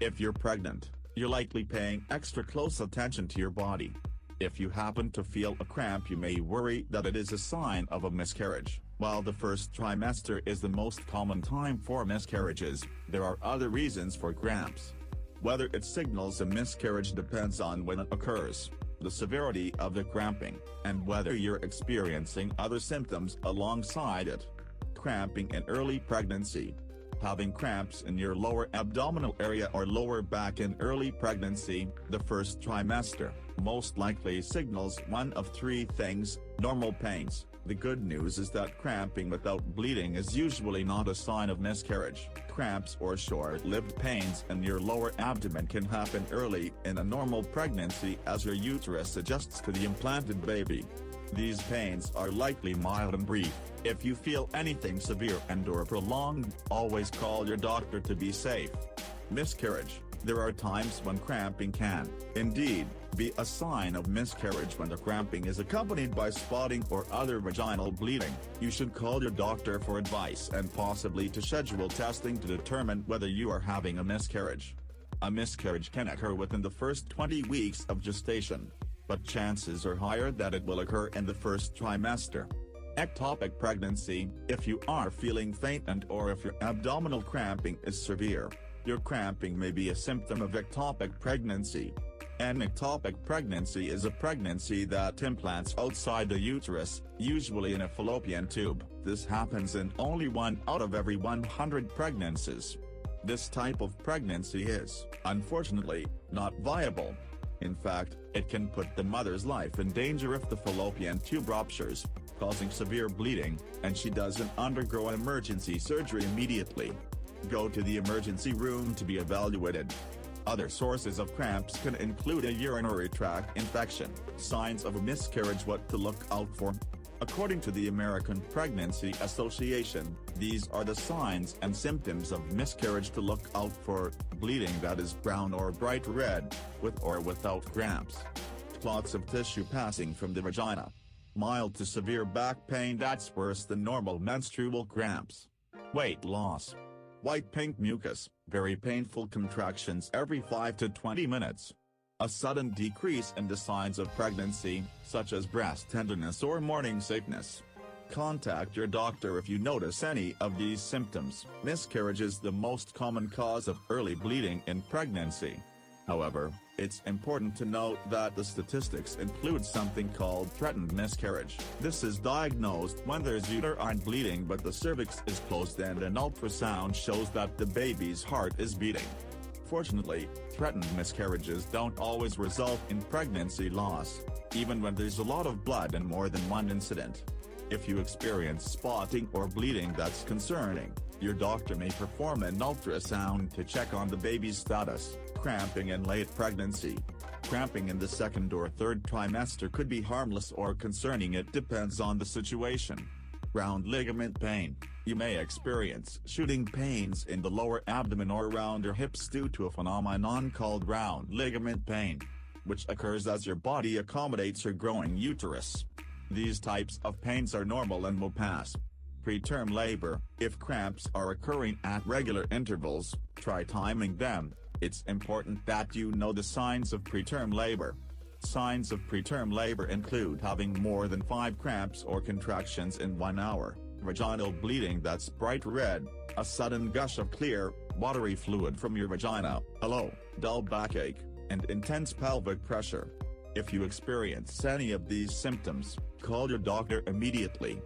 If you're pregnant, you're likely paying extra close attention to your body. If you happen to feel a cramp, you may worry that it is a sign of a miscarriage. While the first trimester is the most common time for miscarriages, there are other reasons for cramps. Whether it signals a miscarriage depends on when it occurs, the severity of the cramping, and whether you're experiencing other symptoms alongside it. Cramping in early pregnancy. Having cramps in your lower abdominal area or lower back in early pregnancy, the first trimester, most likely signals one of three things: normal pains. The good news is that cramping without bleeding is usually not a sign of miscarriage. Cramps or short-lived pains in your lower abdomen can happen early in a normal pregnancy as your uterus adjusts to the implanted baby. These pains are likely mild and brief. If you feel anything severe and/or prolonged, always call your doctor to be safe. Miscarriage. There are times when cramping can, indeed, be a sign of miscarriage when the cramping is accompanied by spotting or other vaginal bleeding. You should call your doctor for advice and possibly to schedule testing to determine whether you are having a miscarriage. A miscarriage can occur within the first 20 weeks of gestation, but chances are higher that it will occur in the first trimester. Ectopic pregnancy. If you are feeling faint and/or if your abdominal cramping is severe, your cramping may be a symptom of ectopic pregnancy. An ectopic pregnancy is a pregnancy that implants outside the uterus, usually in a fallopian tube. This happens in only 1 out of every 100 pregnancies. This type of pregnancy is, unfortunately, not viable. In fact, it can put the mother's life in danger if the fallopian tube ruptures, causing severe bleeding, and she doesn't undergo emergency surgery immediately. Go to the emergency room to be evaluated. Other sources of cramps can include a urinary tract infection. Signs of a miscarriage. What to look out for. According to the American Pregnancy Association, these are the signs and symptoms of miscarriage to look out for: bleeding that is brown or bright red, with or without cramps. Clots of tissue passing from the vagina. Mild to severe back pain that's worse than normal menstrual cramps. Weight loss. White-pink mucus, very painful contractions every 5 to 20 minutes. A sudden decrease in the signs of pregnancy, such as breast tenderness or morning sickness. Contact your doctor if you notice any of these symptoms. Miscarriage is the most common cause of early bleeding in pregnancy. However, it's important to note that the statistics include something called threatened miscarriage. This is diagnosed when there's uterine bleeding but the cervix is closed and an ultrasound shows that the baby's heart is beating. Fortunately, threatened miscarriages don't always result in pregnancy loss, even when there's a lot of blood and more than one incident. If you experience spotting or bleeding that's concerning, your doctor may perform an ultrasound to check on the baby's status. Cramping in late pregnancy. Cramping in the second or third trimester could be harmless or concerning. It depends on the situation. Round ligament pain. You may experience shooting pains in the lower abdomen or around your hips due to a phenomenon called round ligament pain, which occurs as your body accommodates your growing uterus. These types of pains are normal and will pass. Preterm labor. If cramps are occurring at regular intervals, try timing them. It's important that you know the signs of preterm labor. Signs of preterm labor include having more than 5 cramps or contractions in 1 hour, vaginal bleeding that's bright red, a sudden gush of clear, watery fluid from your vagina, a low, dull backache, and intense pelvic pressure. If you experience any of these symptoms, call your doctor immediately.